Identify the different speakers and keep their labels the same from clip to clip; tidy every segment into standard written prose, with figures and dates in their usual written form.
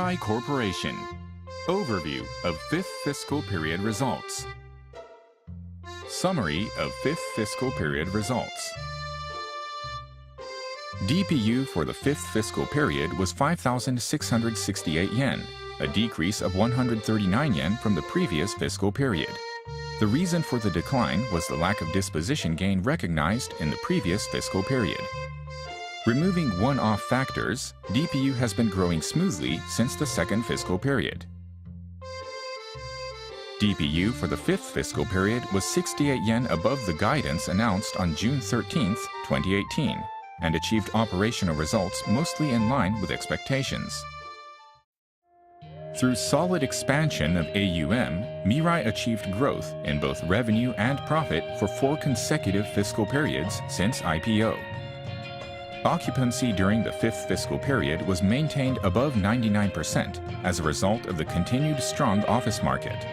Speaker 1: MIRAI Corporation. Overview of 5th Fiscal Period Results. Summary of 5th Fiscal Period Results. DPU for the 5th fiscal period was 5,668 yen, a decrease of 139 yen from the previous fiscal period. The reason for the decline was the lack of disposition gain recognized in the previous fiscal period. Removing one-off factors, DPU has been growing smoothly since the second fiscal period. DPU for the 5th fiscal period was 68 yen above the guidance announced on June 13, 2018, and achieved operational results mostly in line with expectations. Through solid expansion of AUM, MIRAI achieved growth in both revenue and profit for 4 consecutive fiscal periods since IPO. Occupancy during the 5th fiscal period was maintained above 99% as a result of the continued strong office market.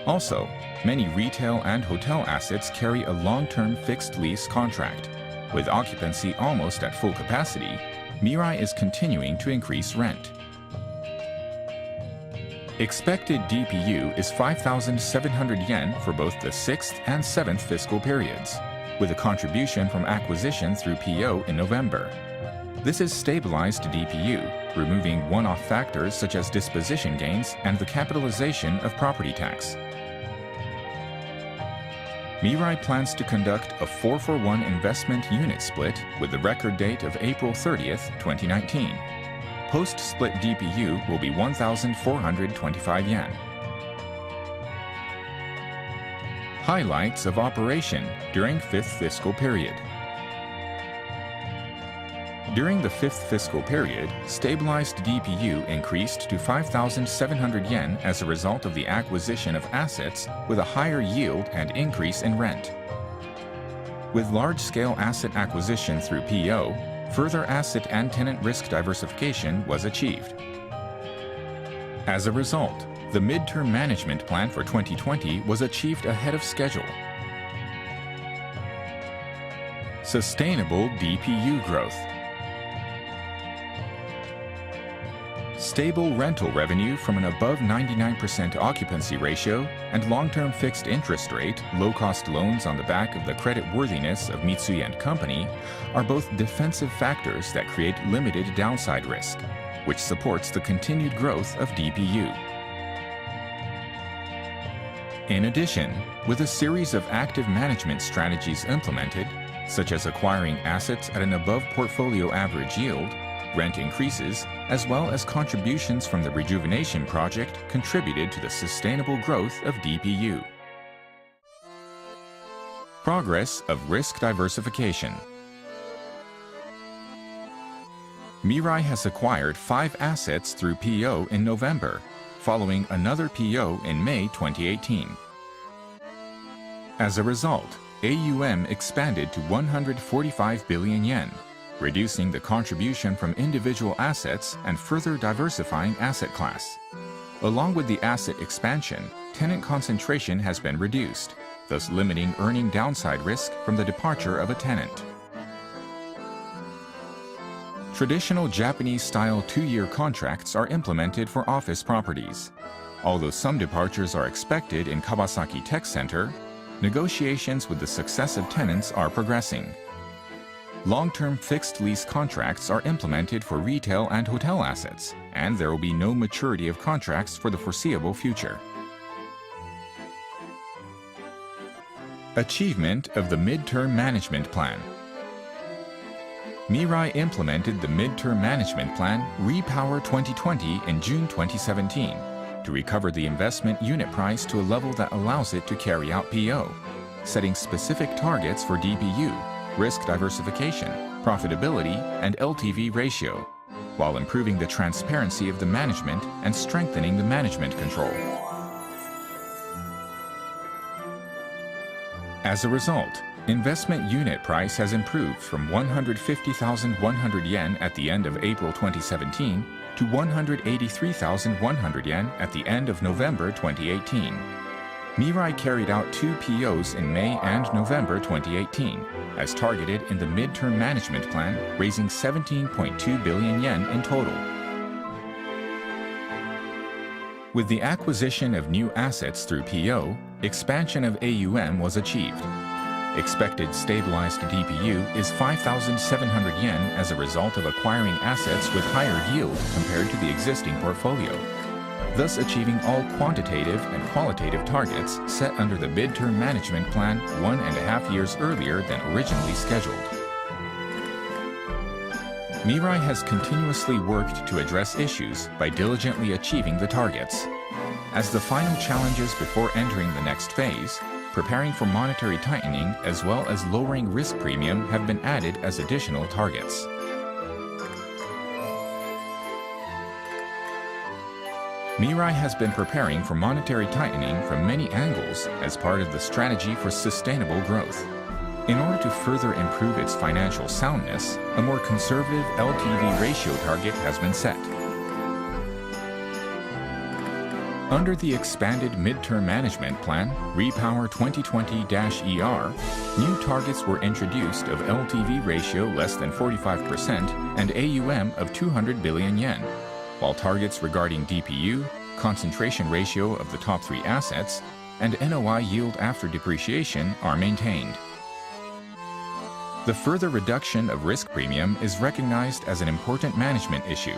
Speaker 1: Also, many retail and hotel assets carry a long-term fixed lease contract. With occupancy almost at full capacity, MIRAI is continuing to increase rent. Expected DPU is 5,700 yen for both the 6th and 7th fiscal periods, with a contribution from acquisition through PO in November. This is stabilized DPU, removing one-off factors such as disposition gains and the capitalization of property tax. MIRAI plans to conduct a 4-for-1 investment unit split with the record date of April 30th, 2019. Post-split DPU will be 1,425 yen. Highlights of operation during 5th fiscal period. During the 5th fiscal period, stabilized DPU increased to 5,700 yen as a result of the acquisition of assets with a higher yield and increase in rent. With large-scale asset acquisition through PO, further asset and tenant risk diversification was achieved. As a result, the midterm management plan for 2020 was achieved ahead of schedule. Sustainable DPU growth. Stable rental revenue from an above 99% occupancy ratio and long-term fixed interest rate, low-cost loans on the back of the creditworthiness of Mitsui & Company are both defensive factors that create limited downside risk, which supports the continued growth of DPU. In addition, with a series of active management strategies implemented, such as acquiring assets at an above portfolio average yield, rent increases, as well as contributions from the rejuvenation project contributed to the sustainable growth of DPU. Progress of risk diversification. MIRAI has acquired 5 assets through PO in November, following another PO in May 2018. As a result, AUM expanded to 145 billion yen, reducing the contribution from individual assets and further diversifying asset class. Along with the asset expansion, tenant concentration has been reduced, thus limiting earning downside risk from the departure of a tenant. Traditional Japanese-style 2-year contracts are implemented for office properties. Although some departures are expected in Kawasaki Tech Center, negotiations with the successive tenants are progressing. Long-term fixed lease contracts are implemented for retail and hotel assets, and there will be no maturity of contracts for the foreseeable future. Achievement of the Midterm Management Plan. MIRAI implemented the Midterm Management Plan Repower 2020 in June 2017 to recover the investment unit price to a level that allows it to carry out PO, setting specific targets for DPU, risk diversification, profitability, and LTV ratio, while improving the transparency of the management and strengthening the management control. As a result, investment unit price has improved from 150,100 yen at the end of April 2017 to 183,100 yen at the end of November 2018. MIRAI carried out 2 POs in May and November 2018, as targeted in the midterm management plan, raising 17.2 billion yen in total. With the acquisition of new assets through PO, expansion of AUM was achieved. Expected stabilized DPU is 5,700 yen as a result of acquiring assets with higher yield compared to the existing portfolio, thus achieving all quantitative and qualitative targets set under the midterm management plan 1.5 years earlier than originally scheduled. MIRAI has continuously worked to address issues by diligently achieving the targets. As the final challenges before entering the next phase, preparing for monetary tightening as well as lowering risk premium have been added as additional targets. MIRAI has been preparing for monetary tightening from many angles as part of the strategy for sustainable growth. In order to further improve its financial soundness, a more conservative LTV ratio target has been set. Under the expanded midterm management plan, Repower 2020-ER, new targets were introduced of LTV ratio less than 45% and AUM of 200 billion yen, while targets regarding DPU, concentration ratio of the top 3 assets, and NOI yield after depreciation are maintained. The further reduction of risk premium is recognized as an important management issue.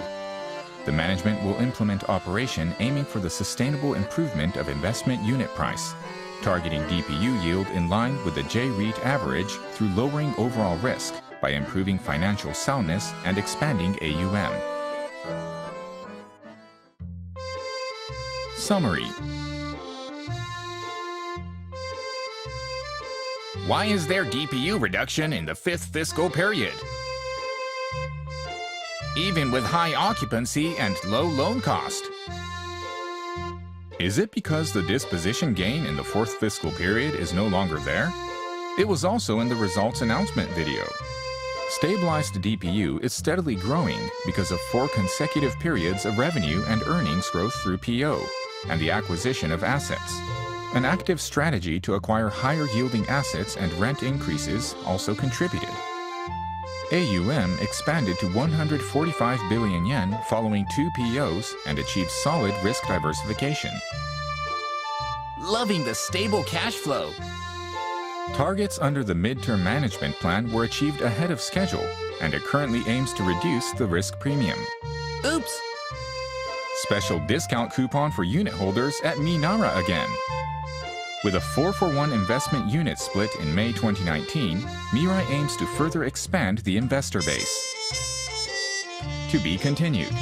Speaker 1: The management will implement operation aiming for the sustainable improvement of investment unit price, targeting DPU yield in line with the J-REIT average through lowering overall risk by improving financial soundness and expanding AUM. Summary.
Speaker 2: Why is there DPU reduction in the 5th fiscal period? Even with high occupancy and low loan cost.
Speaker 1: Is it because the disposition gain in the 4th fiscal period is no longer there? It was also in the results announcement video. Stabilized DPU is steadily growing because of 4 consecutive periods of revenue and earnings growth through PO and the acquisition of assets. An active strategy to acquire higher-yielding assets and rent increases also contributed. AUM expanded to 145 billion yen following 2 POs and achieved solid risk diversification.
Speaker 2: Loving the stable cash flow.
Speaker 1: Targets under the midterm management plan were achieved ahead of schedule, and it currently aims to reduce the risk premium.
Speaker 2: Oops!
Speaker 1: Special discount coupon for unit holders at MIRAI again. With a 4-for-1 investment unit split in May 2019, MIRAI aims to further expand the investor base. To be continued.